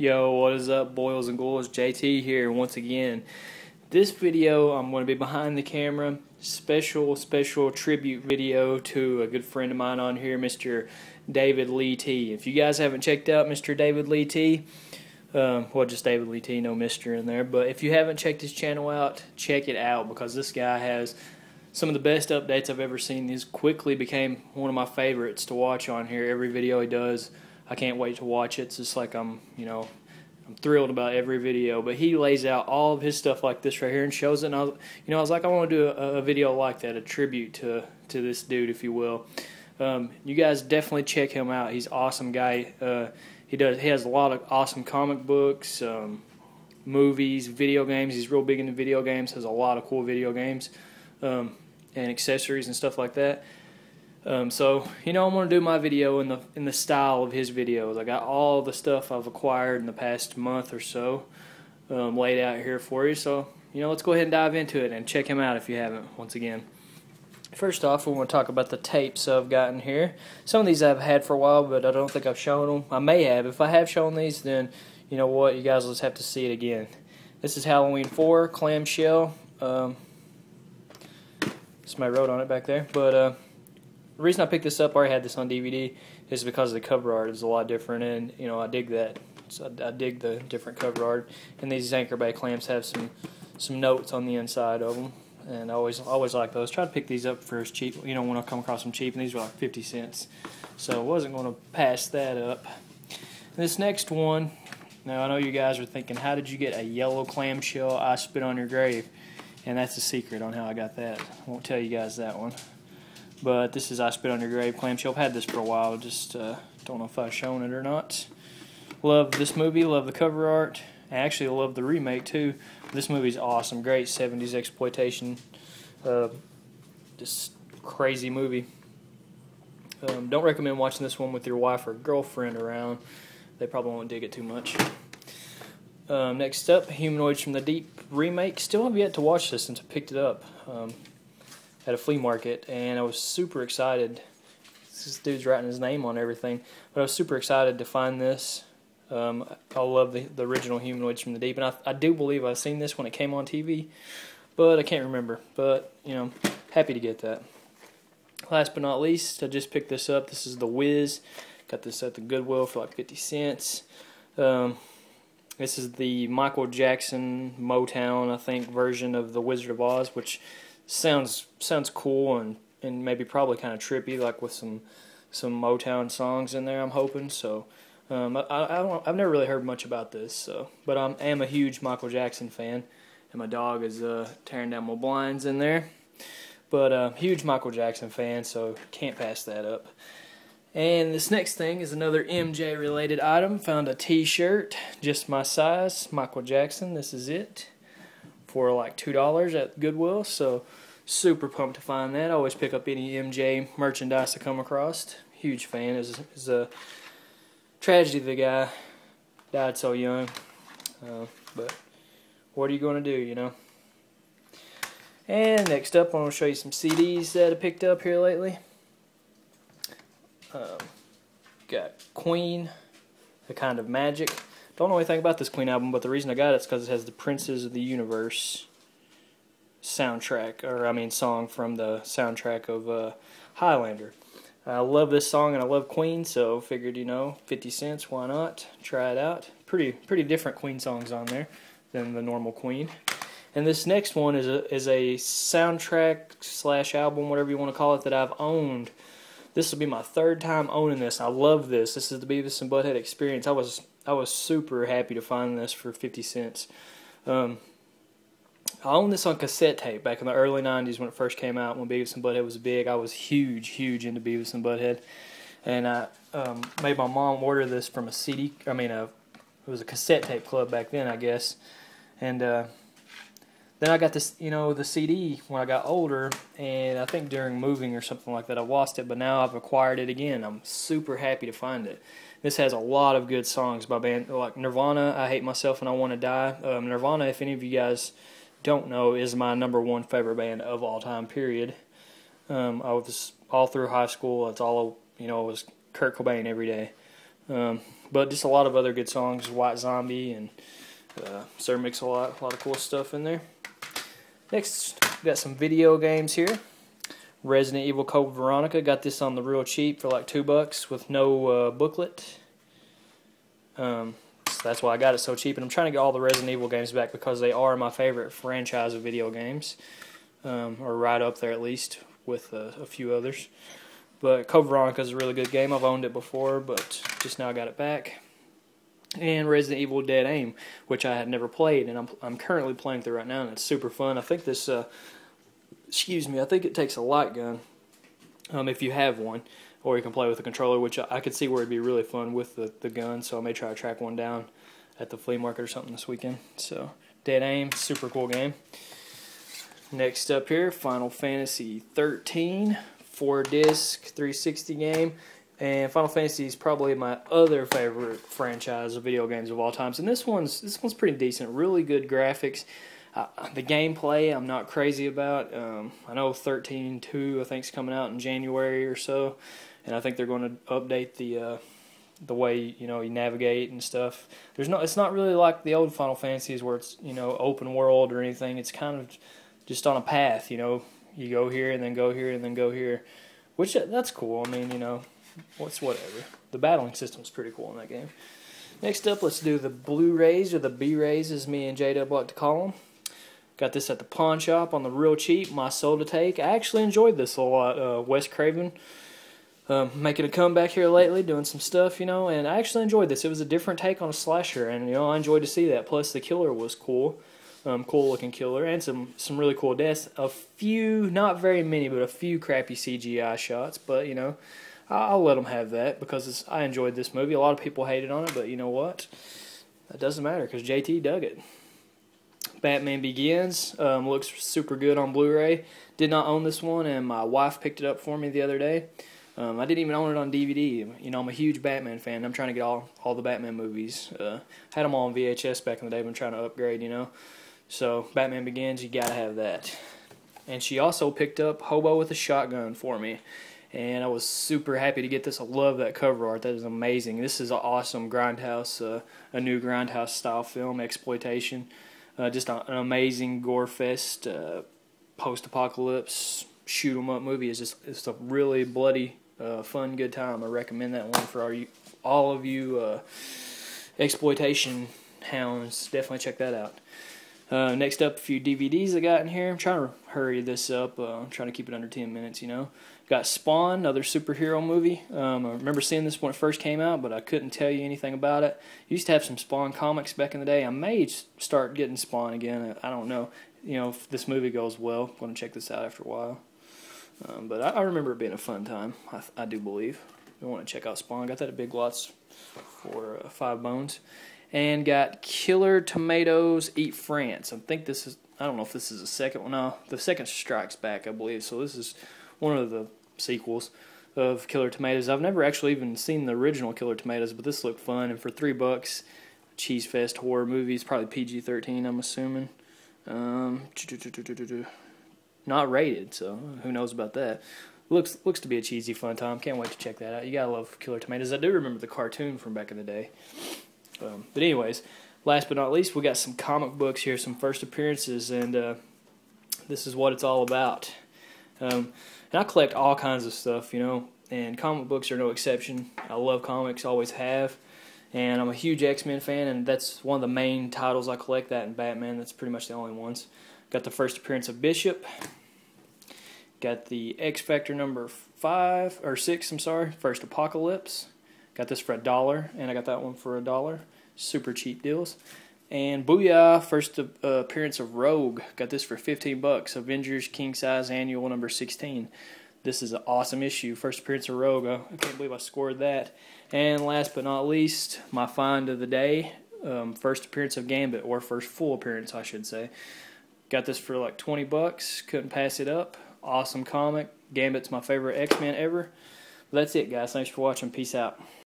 Yo, what is up, boils and ghouls? JT here once again. This video, I'm going to be behind the camera. Special tribute video to a good friend of mine on here, Mr. DavidleeT. If you guys haven't checked out Mr. DavidleeT, well, just DavidleeT, no Mr. in there. But if you haven't checked his channel out, check it out because this guy has some of the best updates I've ever seen. He's quickly became one of my favorites to watch on here. Every video he does, I can't wait to watch it. It's just like I'm thrilled about every video. But he lays out all of his stuff like this right here and shows it. And I was like, I want to do a video like that, a tribute to this dude, if you will. You guys definitely check him out. He's an awesome guy. He has a lot of awesome comic books, movies, video games. He's real big into video games. Has a lot of cool video games and accessories and stuff like that. So I'm going to do my video in the style of his videos. I got all the stuff I've acquired in the past month or so laid out here for you. So let's go ahead and dive into it and check him out if you haven't. Once again, first off, we want to talk about the tapes I've gotten here. Some of these I've had for a while, but I don't think I've shown them. I may have. If I have shown these, then you know what, you guys will just have to see it again. This is Halloween 4 Clamshell. Somebody wrote on it back there, but the reason I picked this up, I already had this on DVD, is because the cover art is a lot different, and I dig that. So I dig the different cover art, and these Anchor-Bay clamps have some notes on the inside of them, and I always like those. Try to pick these up for as cheap, when I come across them cheap, and these were like 50 cents, so I wasn't going to pass that up. This next one, now I know you guys are thinking, how did you get a yellow clamshell I Spit on Your Grave? And that's a secret on how I got that. I won't tell you guys that one. But this is I Spit on Your Grave clamshell. I've had this for a while. Just don't know if I've shown it or not. Love this movie. Love the cover art. I actually love the remake too. This movie's awesome. Great 70s exploitation. Just crazy movie. Don't recommend watching this one with your wife or girlfriend around. They probably won't dig it too much. Next up, Humanoids from the Deep remake. Still have yet to watch this since I picked it up at a flea market, and I was super excited. This dude's writing his name on everything, but I was super excited to find this. I love the original Humanoids from the Deep, and I do believe I've seen this when it came on TV, but I can't remember. But happy to get that. Last but not least, I just picked this up. This is The Wiz. Got this at the Goodwill for like 50 cents. This is the Michael Jackson Motown, I think, version of The Wizard of Oz, which sounds cool and maybe probably kind of trippy, like with some Motown songs in there, I'm hoping. So I've never really heard much about this, but I am a huge Michael Jackson fan, and my dog is tearing down my blinds in there. But huge Michael Jackson fan, so can't pass that up. And this next thing is another MJ-related item. Found a T-shirt, just my size, Michael Jackson. This is it, for like $2 at Goodwill. So super pumped to find that. I always pick up any MJ merchandise I come across. Huge fan. It's a tragedy the guy died so young. But what are you going to do, And next up, I'm going to show you some CDs that I picked up here lately. Got Queen, The Kind of Magic. Don't know anything about this Queen album, but the reason I got it is because it has the Princes of the Universe soundtrack, song from the soundtrack of Highlander. I love this song and I love Queen, so figured 50 cents, why not? Try it out. Pretty different Queen songs on there than the normal Queen. And this next one is a soundtrack / album, whatever you want to call it, that I've owned. This will be my third time owning this. I love this. This is the Beavis and Butthead experience. I was super happy to find this for 50 cents. I owned this on cassette tape back in the early 90s when it first came out, when Beavis and Butthead was big. I was huge into Beavis and Butthead. And I made my mom order this from a CD. It was a cassette tape club back then, I guess. And then I got this, the CD when I got older, and I think during moving or something like that I lost it, but now I've acquired it again. I'm super happy to find it. This has a lot of good songs by bands like Nirvana, I Hate Myself and I Want to Die. Nirvana, if any of you guys don't know, is my #1 favorite band of all time, period. I was all through high school, it's all, it was Kurt Cobain every day. But just a lot of other good songs, White Zombie and Sir Mix-a-Lot, a lot of cool stuff in there. Next, we got some video games here. Resident Evil Code Veronica, got this on the real cheap for like $2 with no booklet. So that's why I got it so cheap, and I'm trying to get all the Resident Evil games back because they are my favorite franchise of video games, or right up there at least with a few others. But Code Veronica is a really good game. I've owned it before, but just now got it back. And Resident Evil Dead Aim, which I had never played, and I'm currently playing through right now, and it's super fun. I think this, I think it takes a light gun, if you have one, or you can play with a controller, which I could see where it'd be really fun with the gun, so I may try to track one down at the flea market or something this weekend. So, Dead Aim, super cool game. Next up here, Final Fantasy 13, 4-disc, 360 game. And Final Fantasy is probably my other favorite franchise of video games of all time. And this one's pretty decent. Really good graphics. The gameplay I'm not crazy about. I know 13.2 I think is coming out in January or so, and I think they're going to update the way you navigate and stuff. It's not really like the old Final Fantasies where it's open world or anything. It's kind of just on a path. You go here and then go here and then go here, which that's cool. I mean whatever. The battling system's pretty cool in that game. Next up, let's do the Blurays, or the B-Rays as me and J-Dub like to call them. Got this at the pawn shop on the real cheap, my soul to take. I actually enjoyed this a lot. Wes Craven making a comeback here lately, doing some stuff, and I actually enjoyed this. It was a different take on a slasher, and I enjoyed to see that. Plus, the killer was cool. Cool looking killer, and some really cool deaths. A few, not very many, but a few crappy CGI shots, but I'll let them have that because I enjoyed this movie. A lot of people hated on it, but you know what? That doesn't matter because JT dug it. Batman Begins looks super good on Blu-ray. Did not own this one, and my wife picked it up for me the other day. I didn't even own it on DVD. I'm a huge Batman fan. I'm trying to get all the Batman movies. Had them all on VHS back in the day, but I'm trying to upgrade, So, Batman Begins, you gotta have that. And she also picked up Hobo with a Shotgun for me. And I was super happy to get this. I love that cover art. That is amazing. This is an awesome Grindhouse, a new Grindhouse style film, exploitation. Just an amazing gore fest, post-apocalypse, shoot 'em up movie. It's a really bloody, fun, good time. I recommend that one for all of you exploitation hounds. Definitely check that out. Next up, a few DVDs I got in here. I'm trying to hurry this up. I'm trying to keep it under 10 minutes, Got Spawn, another superhero movie. I remember seeing this when it first came out, but I couldn't tell you anything about it. Used to have some Spawn comics back in the day. I may start getting Spawn again. I don't know. If this movie goes well, I'm going to check this out after a while. But I remember it being a fun time, I do believe. I want to check out Spawn. Got that at Big Lots for 5 bones. And got Killer Tomatoes Eat France. I don't know if this is the second one. No, the second Strikes Back, I believe. So this is one of the sequels of Killer Tomatoes. I've never actually even seen the original Killer Tomatoes, but this looked fun. And for $3, Cheese Fest horror movies, probably PG-13, I'm assuming. Not rated, so who knows about that. Looks to be a cheesy fun time. Can't wait to check that out. You gotta love Killer Tomatoes. I do remember the cartoon from back in the day. But anyways, last but not least, we got some comic books here, some first appearances, and this is what it's all about. And I collect all kinds of stuff, and comic books are no exception. I love comics, always have, and I'm a huge X-Men fan, and that's one of the main titles I collect, that and Batman. That's pretty much the only ones. Got the first appearance of Bishop. Got the X-Factor number 6, First Apocalypse. Got this for $1, and I got that one for $1. Super cheap deals. And Booyah, first appearance of Rogue. Got this for $15. Avengers King Size Annual number 16. This is an awesome issue. First appearance of Rogue. I can't believe I scored that. And last but not least, my find of the day. First appearance of Gambit, or first full appearance, I should say. Got this for like $20. Couldn't pass it up. Awesome comic. Gambit's my favorite X-Men ever. That's it, guys. Thanks for watching. Peace out.